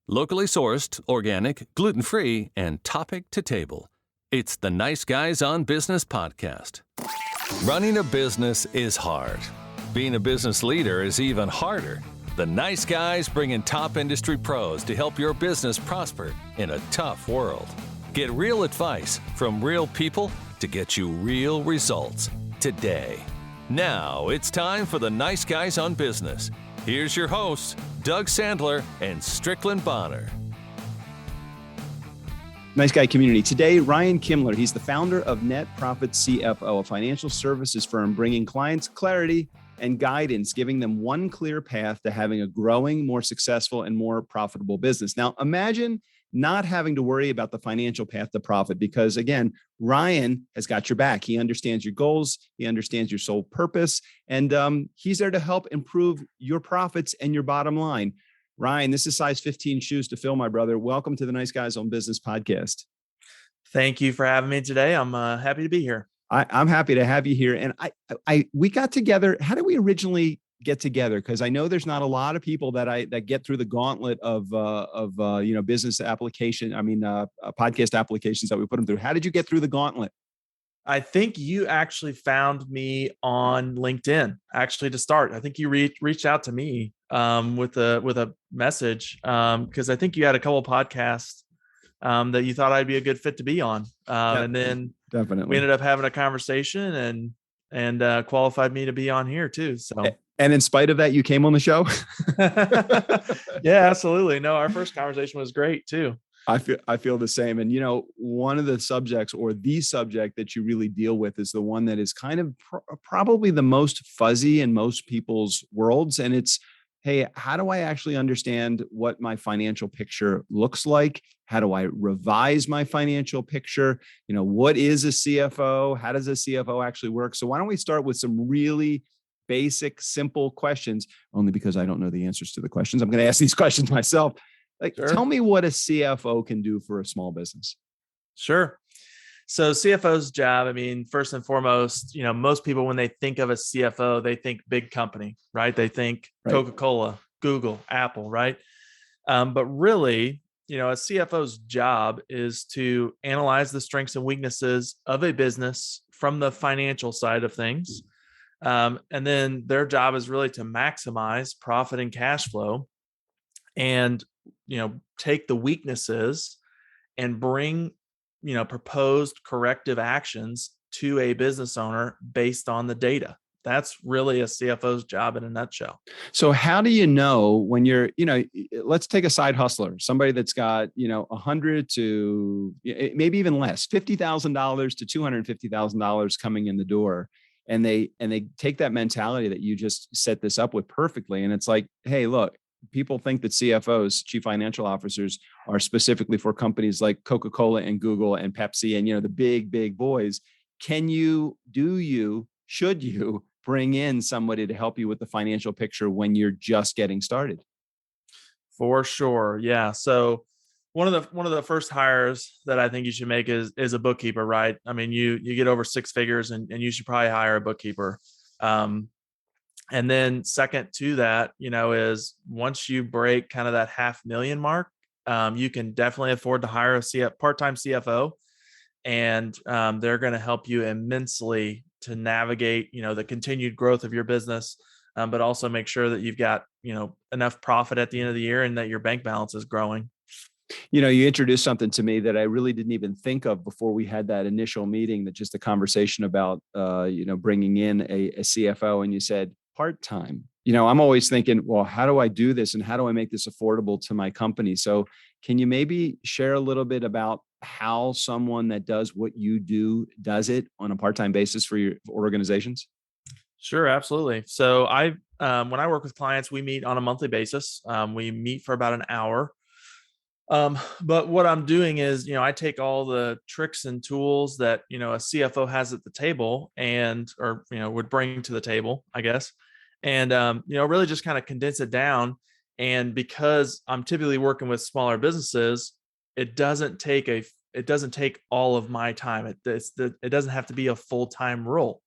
Locally sourced, organic, gluten-free, and topic to table. It's the Nice Guys on Business podcast. Running a business is hard. Being a business leader is even harder. The Nice Guys bring in top industry pros to help your business prosper in a tough world. Get real advice from real people to get you real results today. Now it's time for the Nice Guys on Business. Here's your hosts, Doug Sandler and Strickland Bonner. Nice Guy community. Today, Ryan Kimler. He's the founder of Net Profit CFO, a financial services firm bringing clients clarity and guidance, giving them one clear path to having a growing, more successful, and more profitable business. Now, imagine not having to worry about the financial path to profit because, again, Ryan has got your back. He understands your goals. He understands your sole purpose, and he's there to help improve your profits and your bottom line. Ryan, this is size 15 shoes to fill, my brother. Welcome to the Nice Guys on Business podcast. Thank you for having me today. I'm happy to be here. I'm happy to have you here. And we got together. How did we originally get together? Because I know there's not a lot of people that get through the gauntlet of business application. Podcast applications that we put them through. How did you get through the gauntlet? I think you actually found me on LinkedIn. Actually, to start, I think you reached out to me with a message because I think you had a couple of podcasts that you thought I'd be a good fit to be on, and then definitely we ended up having a conversation and qualified me to be on here too. So. And in spite of that, you came on the show? Yeah, absolutely. No, our first conversation was great too. I feel the same. And, one of the subjects or the subject that you really deal with is the one that is kind of probably the most fuzzy in most people's worlds. And it's, hey, how do I actually understand what my financial picture looks like? How do I revise my financial picture? What is a CFO? How does a CFO actually work? So why don't we start with some really basic, simple questions, only because I don't know the answers to the questions. I'm going to ask these questions myself. Sure. Tell me what a CFO can do for a small business. Sure. So CFO's job, first and foremost, most people, when they think of a CFO, they think big company, right? They think Coca-Cola, Google, Apple, right? But really, a CFO's job is to analyze the strengths and weaknesses of a business from the financial side of things. And then their job is really to maximize profit and cash flow and, take the weaknesses and bring, proposed corrective actions to a business owner based on the data. That's really a CFO's job in a nutshell. So how do you know when you're, let's take a side hustler, somebody that's got, 100 to maybe even less, $50,000 to $250,000 coming in the door. And they take that mentality that you just set this up with perfectly. And it's like, hey, look, people think that CFOs, chief financial officers, are specifically for companies like Coca-Cola and Google and Pepsi and, the big boys. Should you bring in somebody to help you with the financial picture when you're just getting started? For sure. Yeah. So one of the first hires that I think you should make is a bookkeeper, right? You get over six figures and you should probably hire a bookkeeper. And then second to that, is once you break kind of that $500,000 mark, you can definitely afford to hire a part-time CFO, and they're going to help you immensely to navigate, the continued growth of your business, but also make sure that you've got, enough profit at the end of the year and that your bank balance is growing. You introduced something to me that I really didn't even think of before we had that initial meeting, that just a conversation about, bringing in a CFO, and you said part-time. I'm always thinking, well, how do I do this and how do I make this affordable to my company? So can you maybe share a little bit about how someone that does what you do does it on a part-time basis for your organizations? Sure, absolutely. So when I work with clients, we meet on a monthly basis. We meet for about an hour. But what I'm doing is, I take all the tricks and tools that, a CFO has at the table or would bring to the table, I guess. And, really just kind of condense it down. And because I'm typically working with smaller businesses, it doesn't take all of my time. It doesn't have to be a full-time role.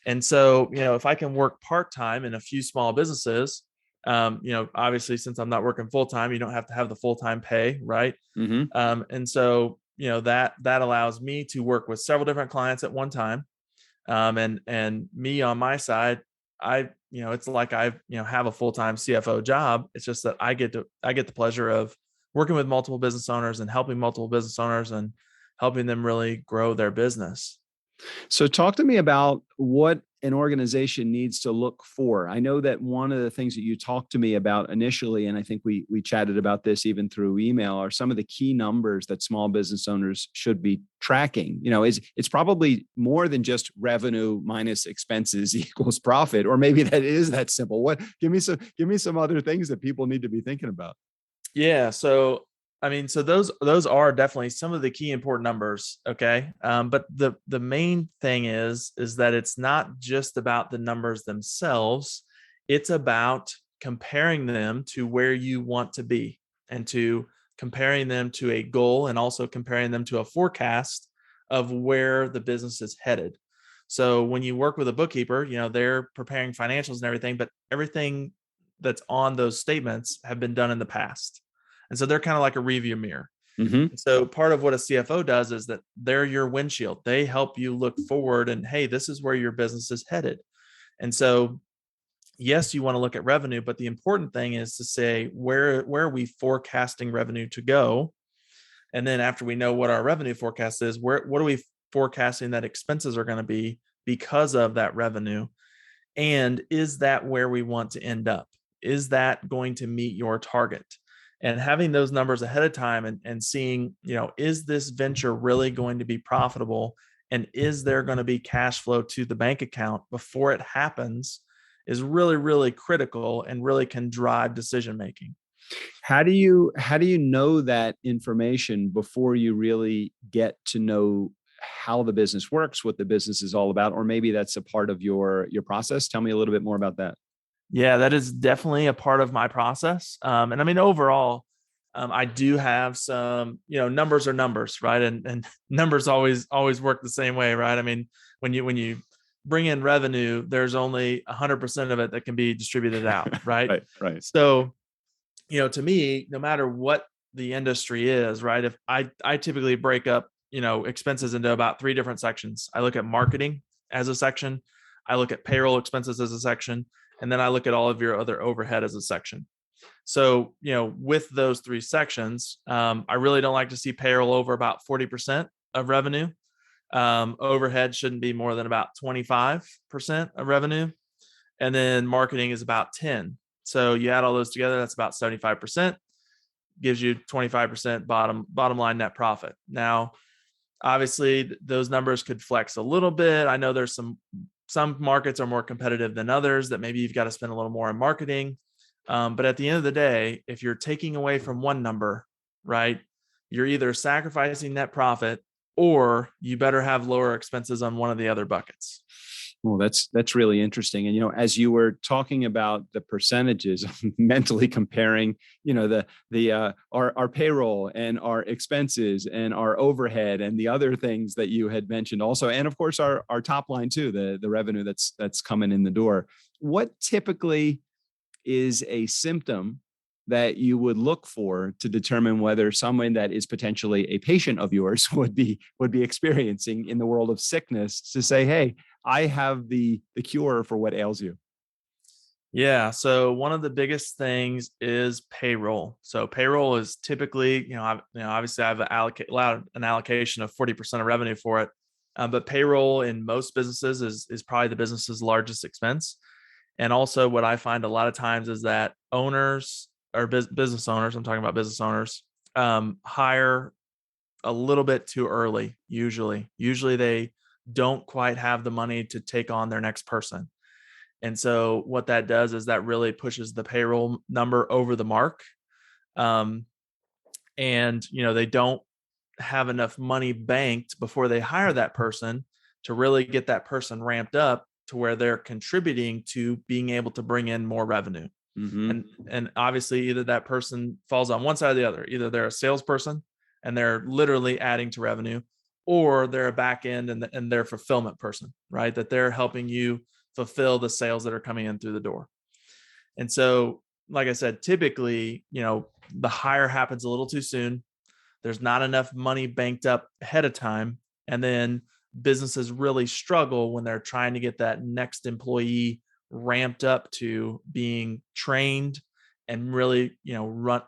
And so, if I can work part-time in a few small businesses, Obviously, since I'm not working full time, you don't have to have the full time pay, right? Mm-hmm. And so that allows me to work with several different clients at one time. And me on my side, it's like I have a full time CFO job. It's just that I get the pleasure of working with multiple business owners and helping multiple business owners and helping them really grow their business. So talk to me about what an organization needs to look for. I know that one of the things that you talked to me about initially, and I think we chatted about this even through email, are some of the key numbers that small business owners should be tracking. It's probably more than just revenue minus expenses equals profit, or maybe that is that simple. Give me some other things that people need to be thinking about. Yeah. So those are definitely some of the key important numbers. Okay. But the main thing is that it's not just about the numbers themselves. It's about comparing them to where you want to be, and to comparing them to a goal, and also comparing them to a forecast of where the business is headed. So when you work with a bookkeeper, they're preparing financials and everything, but everything that's on those statements have been done in the past. And so they're kind of like a review mirror. Mm-hmm. And so part of what a CFO does is that they're your windshield. They help you look forward and, hey, this is where your business is headed. And so, yes, you want to look at revenue, but the important thing is to say, where are we forecasting revenue to go? And then after we know what our revenue forecast is, what are we forecasting that expenses are going to be because of that revenue? And is that where we want to end up? Is that going to meet your target? And having those numbers ahead of time, and seeing, is this venture really going to be profitable? And is there going to be cash flow to the bank account before it happens, is really, really critical and really can drive decision making. How do you know that information before you really get to know how the business works, what the business is all about, or maybe that's a part of your process? Tell me a little bit more about that. Yeah, that is definitely a part of my process. And I mean, overall, I do have some, numbers are numbers, right? And numbers always work the same way, right? I mean, when you bring in revenue, there's only 100% of it that can be distributed out, right? Right. So, to me, no matter what the industry is, right? If I typically break up, expenses into about 3 different sections. I look at marketing as a section, I look at payroll expenses as a section, and then I look at all of your other overhead as a section. So, with those 3 sections, I really don't like to see payroll over about 40% of revenue. Overhead shouldn't be more than about 25% of revenue. And then marketing is about 10. So you add all those together, that's about 75%, gives you 25% bottom line net profit. Now, obviously those numbers could flex a little bit. I know there's some markets are more competitive than others, that maybe you've got to spend a little more on marketing. But at the end of the day, if you're taking away from one number, right, you're either sacrificing net profit, or you better have lower expenses on one of the other buckets. Well, that's really interesting. And as you were talking about the percentages, mentally comparing, our payroll and our expenses and our overhead and the other things that you had mentioned also, and of course our top line too, the revenue that's coming in the door. What typically is a symptom that you would look for to determine whether someone that is potentially a patient of yours would be experiencing in the world of sickness, to say, hey, I have the cure for what ails you? Yeah. So one of the biggest things is payroll. So payroll is typically, obviously I've allowed an allocation of 40% of revenue for it. But payroll in most businesses is probably the business's largest expense. And also what I find a lot of times is that owners, or business owners, I'm talking about business owners, hire a little bit too early. Usually they don't quite have the money to take on their next person. And so what that does is that really pushes the payroll number over the mark. And, they don't have enough money banked before they hire that person to really get that person ramped up to where they're contributing to being able to bring in more revenue. Mm-hmm. And obviously either that person falls on one side or the other. Either they're a salesperson and they're literally adding to revenue, or they're a back end and they're a fulfillment person, right? That they're helping you fulfill the sales that are coming in through the door. And so like I said, typically, the hire happens a little too soon. There's not enough money banked up ahead of time. And then businesses really struggle when they're trying to get that next employee ramped up to being trained and really,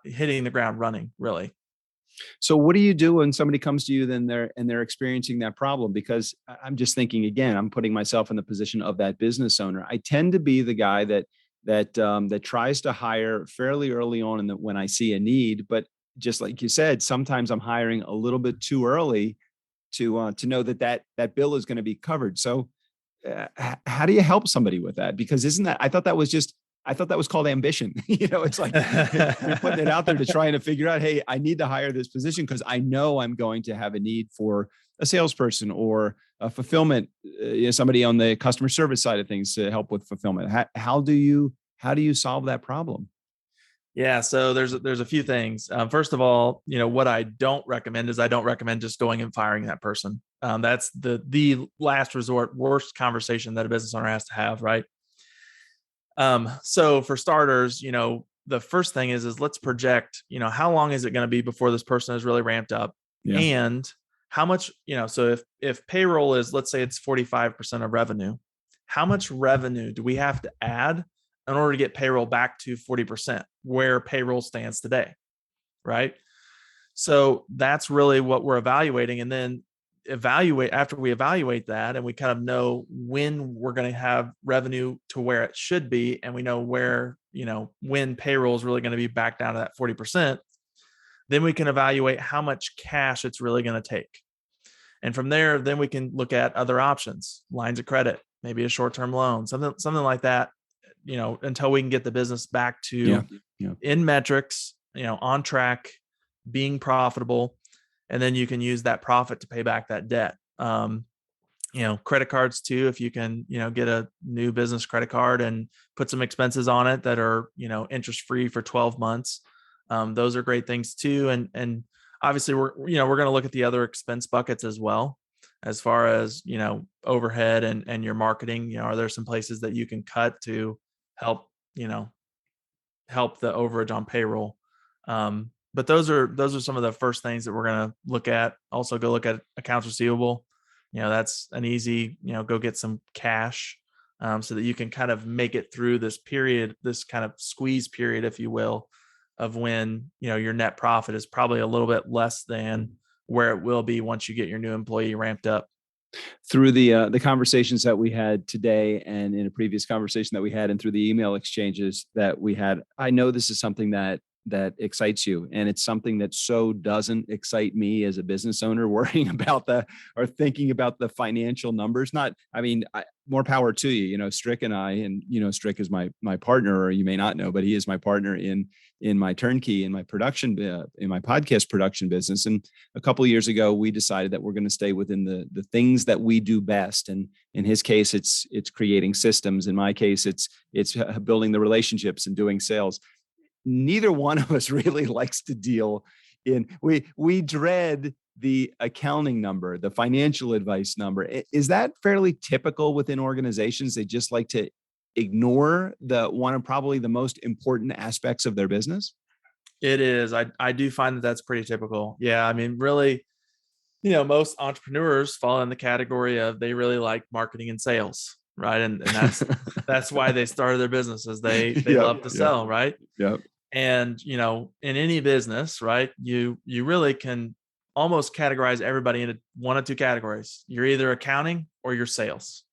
hitting the ground running, really. So what do you do when somebody comes to you then they're experiencing that problem? Because I'm just thinking again, I'm putting myself in the position of that business owner. I tend to be the guy that tries to hire fairly early on when I see a need, but just like you said, sometimes I'm hiring a little bit too early to know that bill is going to be covered. So how do you help somebody with that? Because I thought that was called ambition. It's like you're putting it out there to try and figure out, hey, I need to hire this position because I know I'm going to have a need for a salesperson or a fulfillment, somebody on the customer service side of things to help with fulfillment. How do you solve that problem? Yeah. So there's a few things. First of all, what I don't recommend is I don't recommend just going and firing that person. That's the last resort, worst conversation that a business owner has to have, right? So for starters, the first thing is let's project, how long is it going to be before this person is really ramped up, and how much, so if payroll is, let's say it's 45% of revenue, how much revenue do we have to add in order to get payroll back to 40% where payroll stands today? Right. So that's really what we're evaluating. And then after we evaluate that and we kind of know when we're going to have revenue to where it should be, and we know where, when payroll is really going to be back down to that 40%, then we can evaluate how much cash it's really going to take. And from there, then we can look at other options, lines of credit, maybe a short-term loan, something like that, until we can get the business back to in metrics, on track, being profitable. And then you can use that profit to pay back that debt. Credit cards too, if you can, get a new business credit card and put some expenses on it that are, interest-free for 12 months. Those are great things too. And obviously we're going to look at the other expense buckets as well, as far as, overhead and your marketing. Are there some places that you can cut to help the overage on payroll? But those are some of the first things that we're going to look at. Also go look at accounts receivable. That's an easy, go get some cash, so that you can kind of make it through this period, this kind of squeeze period, if you will, of when, your net profit is probably a little bit less than where it will be once you get your new employee ramped up. Through the conversations that we had today and in a previous conversation that we had and through the email exchanges that we had, I know this is something that excites you. And it's something that so doesn't excite me as a business owner, worrying about or thinking about the financial numbers. More power to you. Strick and I, and Strick is my partner, or you may not know, but he is my partner in my turnkey, in my production, in my podcast production business. And a couple of years ago, we decided that we're going to stay within the things that we do best. And in his case, it's creating systems. In my case, it's building the relationships and doing sales. Neither one of us really likes to deal in, we dread the accounting number, the financial advice number. Is that fairly typical within organizations? They just like to ignore one of probably the most important aspects of their business? It is. I do find that that's pretty typical. Yeah. Really, most entrepreneurs fall in the category of, they really like marketing and sales. Right. And that's why they started their businesses. They love to sell. Right. Yep. And, in any business, right, you really can almost categorize everybody into one of two categories. You're either accounting or you're sales,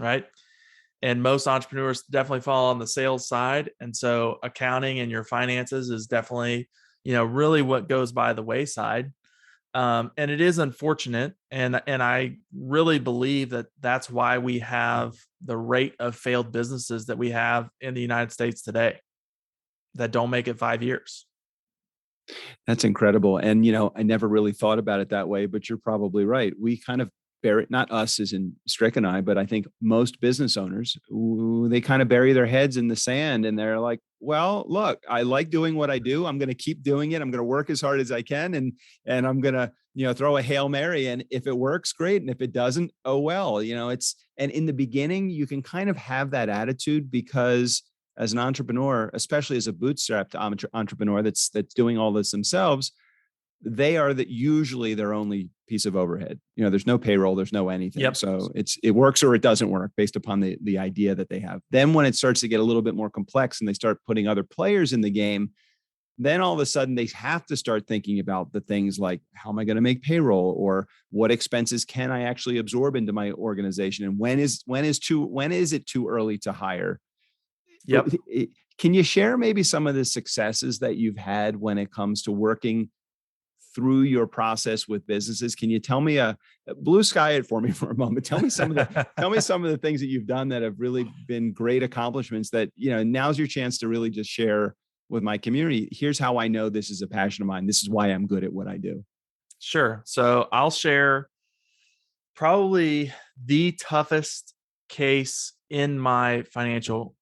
right? And most entrepreneurs definitely fall on the sales side. And so accounting and your finances is definitely, really what goes by the wayside. And it is unfortunate. And I really believe that that's why we have the rate of failed businesses that we have in the United States today, that don't make it 5 years. That's incredible. And, I never really thought about it that way, but you're probably right. We kind of bury it, not us as in Strick and I, but I think most business owners, they kind of bury their heads in the sand and they're like, well, look, I like doing what I do. I'm going to keep doing it. I'm going to work as hard as I can. And I'm going to, throw a Hail Mary. And if it works, great. And if it doesn't, oh, well, and in the beginning, you can kind of have that attitude because as an entrepreneur, especially as a bootstrapped entrepreneur that's doing all this themselves, they are usually their only piece of overhead. There's no payroll, there's no anything. Yep. So it works or it doesn't work based upon the idea that they have. Then when it starts to get a little bit more complex and they start putting other players in the game, then all of a sudden they have to start thinking about the things like, how am I going to make payroll, or what expenses can I actually absorb into my organization, and when is it too early to hire? Yep. Can you share maybe some of the successes that you've had when it comes to working through your process with businesses? Can you tell me blue sky it for me for a moment? Tell me some of the things that you've done that have really been great accomplishments that, now's your chance to really just share with my community. Here's how I know this is a passion of mine. This is why I'm good at what I do. Sure. So I'll share probably the toughest case in my financial,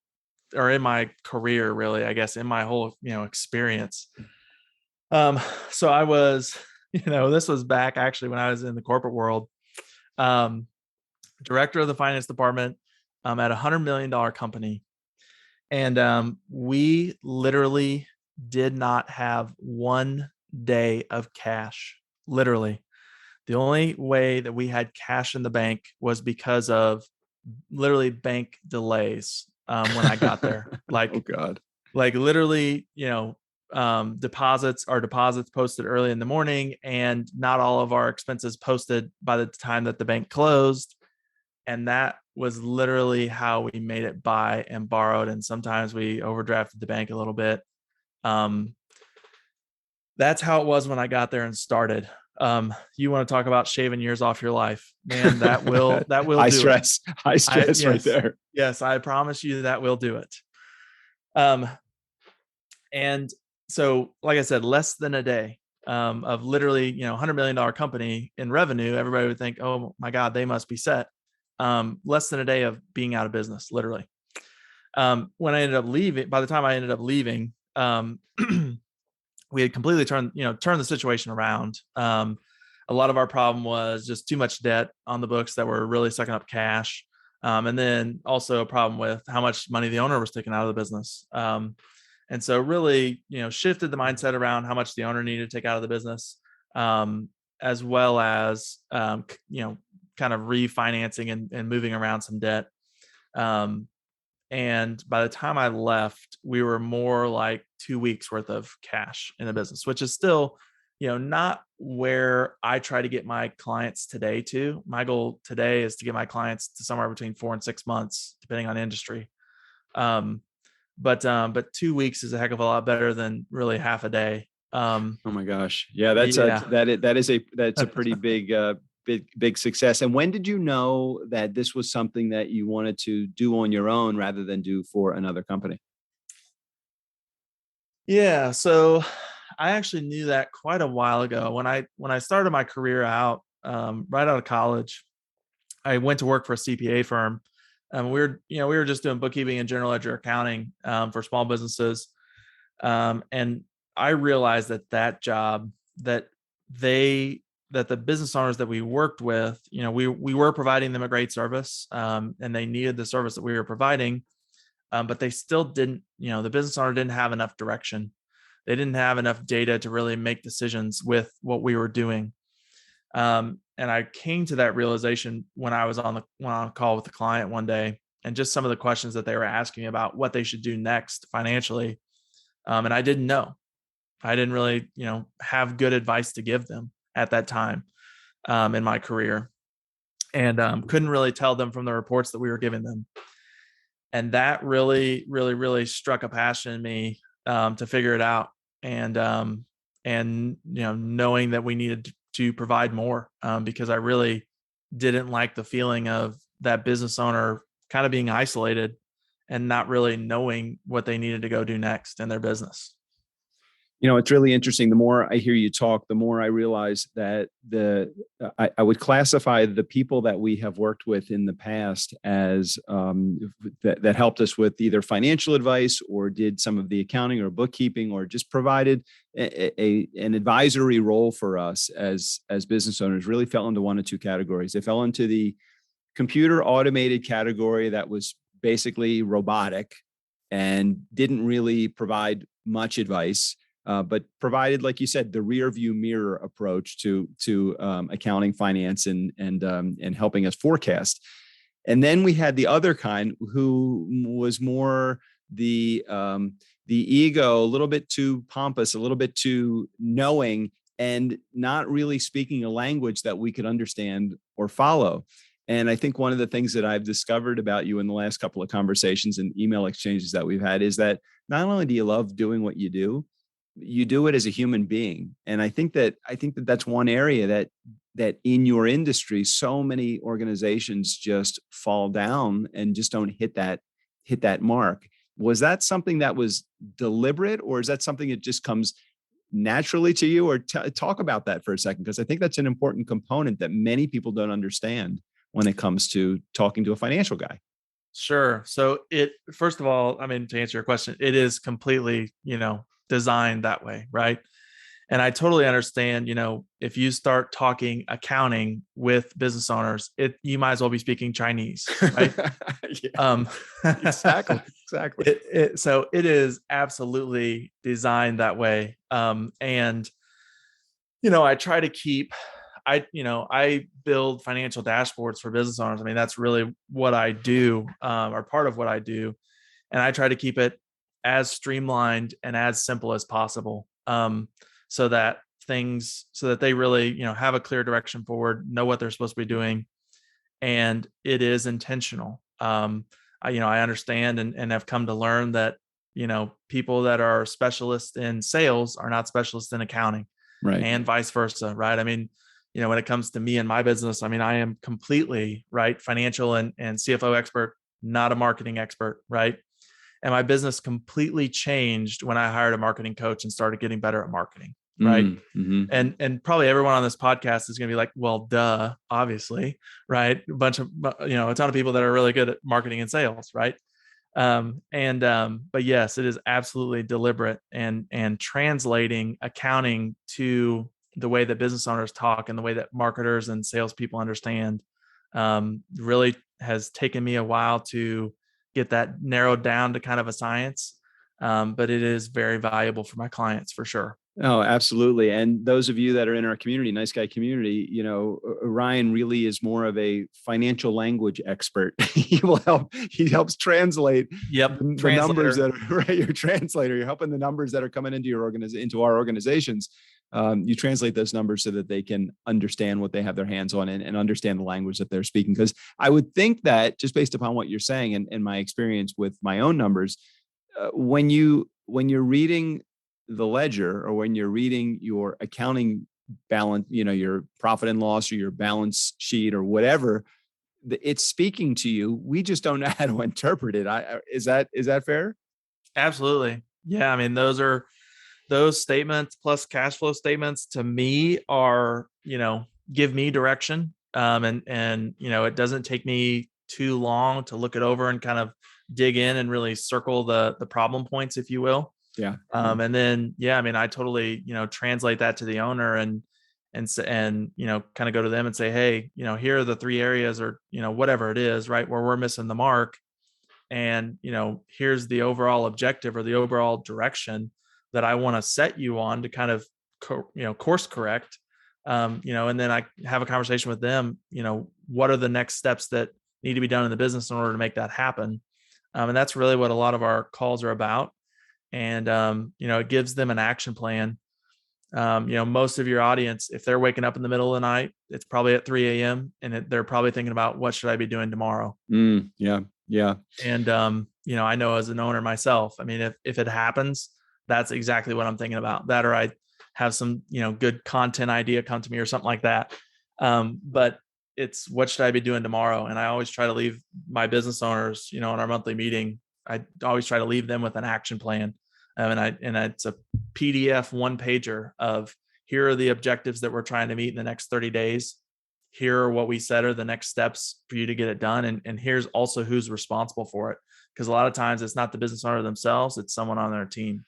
or in my career, really, I guess, in my whole, experience. So I was, this was back actually when I was in the corporate world, director of the finance department, at $100 million company. And we literally did not have one day of cash. Literally. The only way that we had cash in the bank was because of literally bank delays when I got there. Like, oh God. Like literally, deposits posted early in the morning, and not all of our expenses posted by the time that the bank closed. And that was literally how we made it by and borrowed. And sometimes we overdrafted the bank a little bit. That's how it was when I got there and started. You want to talk about shaving years off your life, man, that will high do stress, it. High stress right there. Yes. I promise you that will do it. And so, like I said, less than a day of literally, $100 million company in revenue, everybody would think, oh my God, they must be set. Less than a day of being out of business, literally. When I ended up leaving, by the time I ended up leaving, we had completely turned the situation around. A lot of our problem was just too much debt on the books that were really sucking up cash. And then also a problem with how much money the owner was taking out of the business. And so really, shifted the mindset around how much the owner needed to take out of the business, as well as, kind of refinancing and moving around some debt. And by the time I left, we were more like 2 weeks worth of cash in the business, which is still, not where I try to get my clients today to. My goal today is to get my clients to somewhere between 4 and 6 months, depending on industry. But 2 weeks is a heck of a lot better than really half a day. Oh my gosh. Yeah, that's a pretty big success. And when did you know that this was something that you wanted to do on your own rather than do for another company? Yeah. So I actually knew that quite a while ago. When I started my career out, right out of college, I went to work for a CPA firm. We were just doing bookkeeping and general ledger accounting for small businesses. And I realized that job, that the business owners that we worked with, we were providing them a great service, and they needed the service that we were providing. But they still didn't, the business owner didn't have enough direction. They didn't have enough data to really make decisions with what we were doing. And I came to that realization when I was on a call with the client one day, and just some of the questions that they were asking me about what they should do next financially. And I didn't know. I didn't really, have good advice to give them at that time in my career, and couldn't really tell them from the reports that we were giving them. And that really, really, really struck a passion in me to figure it out. And knowing that we needed to provide more, because I really didn't like the feeling of that business owner kind of being isolated and not really knowing what they needed to go do next in their business. It's really interesting. The more I hear you talk, the more I realize that I would classify the people that we have worked with in the past as that helped us with either financial advice or did some of the accounting or bookkeeping or just provided an advisory role for us as business owners, really fell into one of two categories. They fell into the computer automated category that was basically robotic, and didn't really provide much advice, but provided, like you said, the rear view mirror approach to accounting, finance, and helping us forecast. And then we had the other kind who was more the ego, a little bit too pompous, a little bit too knowing, and not really speaking a language that we could understand or follow. And I think one of the things that I've discovered about you in the last couple of conversations and email exchanges that we've had is that not only do you love doing what you do it as a human being. And I think that that's one area that in your industry, so many organizations just fall down and just don't hit that mark. Was that something that was deliberate, or is that something that just comes naturally to you? Or talk about that for a second, because I think that's an important component that many people don't understand when it comes to talking to a financial guy. Sure. So first of all, I mean, to answer your question, it is completely, designed that way, right? And I totally understand, if you start talking accounting with business owners, you might as well be speaking Chinese, right? Exactly. So it is absolutely designed that way. And I try to keep, I build financial dashboards for business owners. I mean, that's really what I do, or part of what I do. And I try to keep it as streamlined and as simple as possible. So that they really, have a clear direction forward, know what they're supposed to be doing. And it is intentional. I understand and have come to learn that, people that are specialists in sales are not specialists in accounting, right? And vice versa. Right. I mean, when it comes to me and my business, I mean, I am completely financial and CFO expert, not a marketing expert. Right. And my business completely changed when I hired a marketing coach and started getting better at marketing. Right. Mm-hmm. And probably everyone on this podcast is going to be like, well, duh, obviously. Right. A ton of people that are really good at marketing and sales. Right. But yes, it is absolutely deliberate and translating accounting to the way that business owners talk and the way that marketers and salespeople understand, really has taken me a while to get that narrowed down to kind of a science. But it is very valuable for my clients for sure. Oh, absolutely. And those of you that are in our community, Nice Guy community, Ryan really is more of a financial language expert. He helps translate the numbers that are right. Your translator, you're helping the numbers that are coming into into our organizations. You translate those numbers so that they can understand what they have their hands on and understand the language that they're speaking. Because I would think that just based upon what you're saying and my experience with my own numbers, when you're reading the ledger, or when you're reading your accounting balance, your profit and loss, or your balance sheet, or whatever, it's speaking to you. We just don't know how to interpret it. Is that fair? Absolutely. Yeah. I mean, those statements plus cash flow statements to me are, give me direction. And it doesn't take me too long to look it over and kind of dig in and really circle the problem points, if you will. Yeah. And then, I mean, I totally, translate that to the owner and kind of go to them and say, hey, here are the 3 areas, or, whatever it is, right, where we're missing the mark. And, here's the overall objective or the overall direction that I want to set you on to kind of, course correct. And then I have a conversation with them, what are the next steps that need to be done in the business in order to make that happen? And that's really what a lot of our calls are about. And, it gives them an action plan. Most of your audience, if they're waking up in the middle of the night, it's probably at 3 a.m. and they're probably thinking about what should I be doing tomorrow? Yeah. And, I know as an owner myself, I mean, if it happens, that's exactly what I'm thinking about. That, or I have some, good content idea come to me or something like that. But it's what should I be doing tomorrow? And I always try to leave my business owners, in our monthly meeting, I always try to leave them with an action plan. And it's a PDF 1-pager of, here are the objectives that we're trying to meet in the next 30 days. Here are what we said are the next steps for you to get it done. And here's also who's responsible for it. Because a lot of times it's not the business owner themselves, it's someone on their team.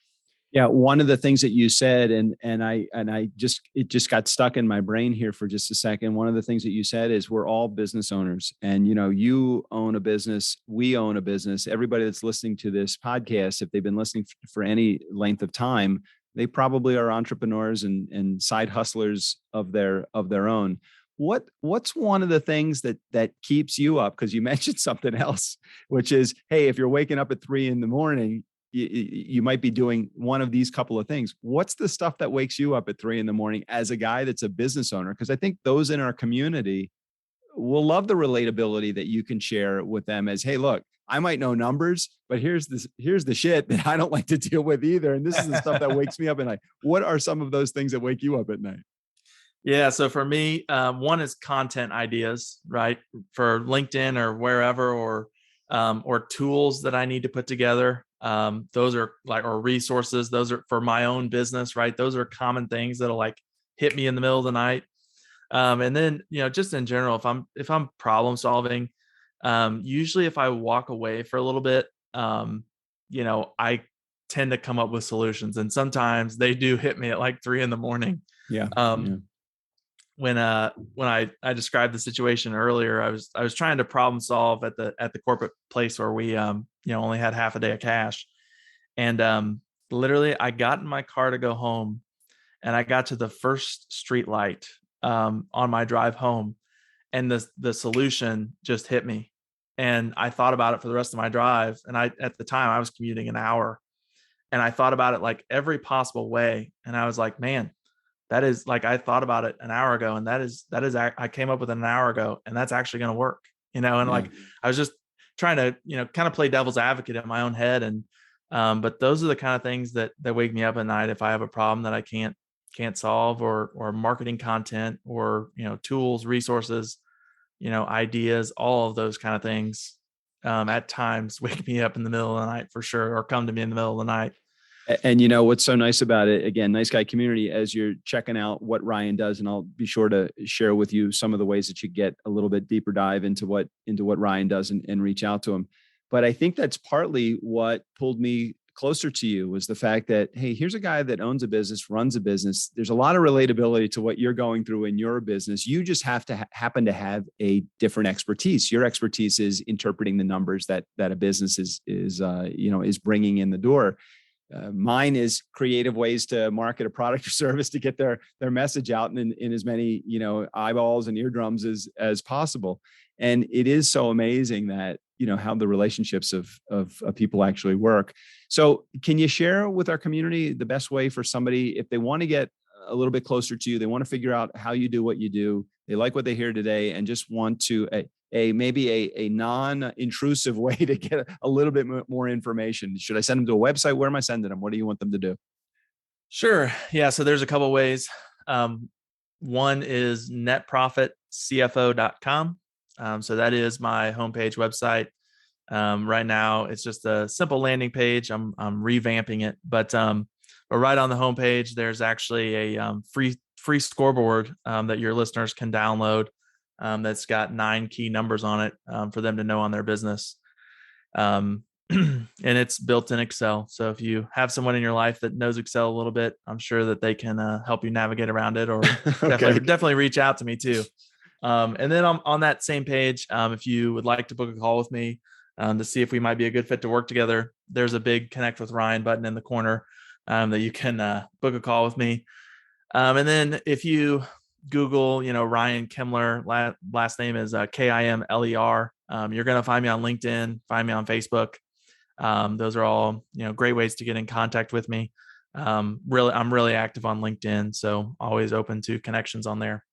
Yeah, one of the things that you said, it just got stuck in my brain here for just a second. One of the things that you said is we're all business owners, and you own a business, we own a business. Everybody that's listening to this podcast, if they've been listening for any length of time, they probably are entrepreneurs and side hustlers of their own. What's one of the things that keeps you up? Because you mentioned something else, which is, hey, if you're waking up at 3 a.m, you might be doing one of these couple of things. What's the stuff that wakes you up at 3 a.m. as a guy that's a business owner? Because I think those in our community will love the relatability that you can share with them as, hey, look, I might know numbers, but here's the shit that I don't like to deal with either. And this is the stuff that wakes me up at night. What are some of those things that wake you up at night? Yeah. So for me, one is content ideas, right? For LinkedIn or wherever, or tools that I need to put together. Those are or resources. Those are for my own business, right? Those are common things that'll hit me in the middle of the night. And then, just in general, if I'm problem solving, usually if I walk away for a little bit, I tend to come up with solutions, and sometimes they do hit me at 3 a.m. Yeah. When I described the situation earlier, I was trying to problem solve at the corporate place where we only had half a day of cash, and literally I got in my car to go home, and I got to the first street light on my drive home, and the solution just hit me, and I thought about it for the rest of my drive. And at the time I was commuting an hour, and I thought about it every possible way, and I was like, man, that is I thought about it an hour ago, and that is I came up with it an hour ago, and that's actually going to work, and Yeah. I was just trying to, kind of play devil's advocate in my own head. And, but those are the kind of things that wake me up at night. If I have a problem that I can't solve, or marketing content, or, tools, resources, ideas, all of those kind of things, at times wake me up in the middle of the night for sure, or come to me in the middle of the night. And what's so nice about it, again, Nice Guy Community, as you're checking out what Ryan does, and I'll be sure to share with you some of the ways that you get a little bit deeper dive into what Ryan does, and reach out to him. But I think that's partly what pulled me closer to you, was the fact that, hey, here's a guy that owns a business, runs a business. There's a lot of relatability to what you're going through in your business. You just have to happen to have a different expertise. Your expertise is interpreting the numbers that a business is bringing in the door. Mine is creative ways to market a product or service to get their message out in as many eyeballs and eardrums as possible. And it is so amazing that how the relationships of people actually work. So can you share with our community the best way for somebody, if they want to get a little bit closer to you, they want to figure out how you do what you do, they like what they hear today, and just want to maybe a non-intrusive way to get a little bit more information? Should I send them to a website? Where am I sending them? What do you want them to do? Sure. Yeah. So there's a couple of ways. One is netprofitcfo.com. So that is my homepage website. Right now it's just a simple landing page. I'm revamping it, but right on the homepage, there's actually a free scoreboard that your listeners can download. That's got 9 key numbers on it for them to know on their business. And it's built in Excel. So if you have someone in your life that knows Excel a little bit, I'm sure that they can help you navigate around it, or Okay. definitely reach out to me too. And then on that same page, if you would like to book a call with me to see if we might be a good fit to work together, there's a big Connect with Ryan button in the corner that you can book a call with me. And then if you Google, Ryan Kimler, last name is Kimler. You're going to find me on LinkedIn, find me on Facebook. Those are all, great ways to get in contact with me. I'm really active on LinkedIn, so always open to connections on there.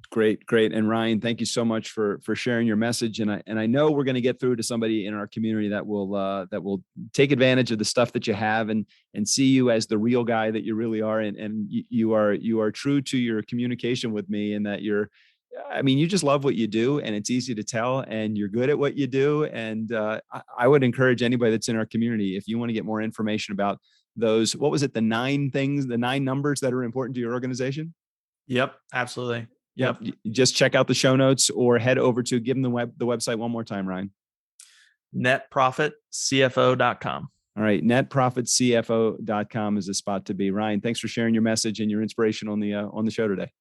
Great. And Ryan, thank you so much for sharing your message. And I know we're going to get through to somebody in our community that will take advantage of the stuff that you have, and see you as the real guy that you really are. And you are true to your communication with me, and that you just love what you do, and it's easy to tell, and you're good at what you do. And I would encourage anybody that's in our community, if you want to get more information about those, what was it, the 9 numbers that are important to your organization? Yep, absolutely. Yep. Just check out the show notes, or head over to, give them the website one more time, Ryan. netprofitcfo.com. All right. netprofitcfo.com is a spot to be. Ryan, thanks for sharing your message and your inspiration on the show today.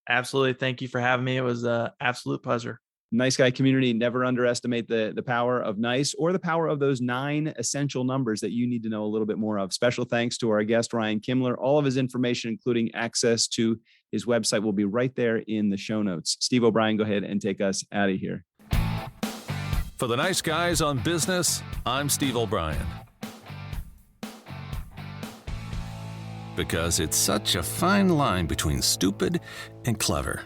Absolutely. Thank you for having me. It was an absolute pleasure. Nice Guy community, never underestimate the power of nice or the power of those 9 essential numbers that you need to know a little bit more of. Special thanks to our guest, Ryan Kimler. All of his information, including access to his website, will be right there in the show notes. Steve O'Brien, go ahead and take us out of here. For the Nice Guys on Business, I'm Steve O'Brien. Because it's such a fine line between stupid and clever.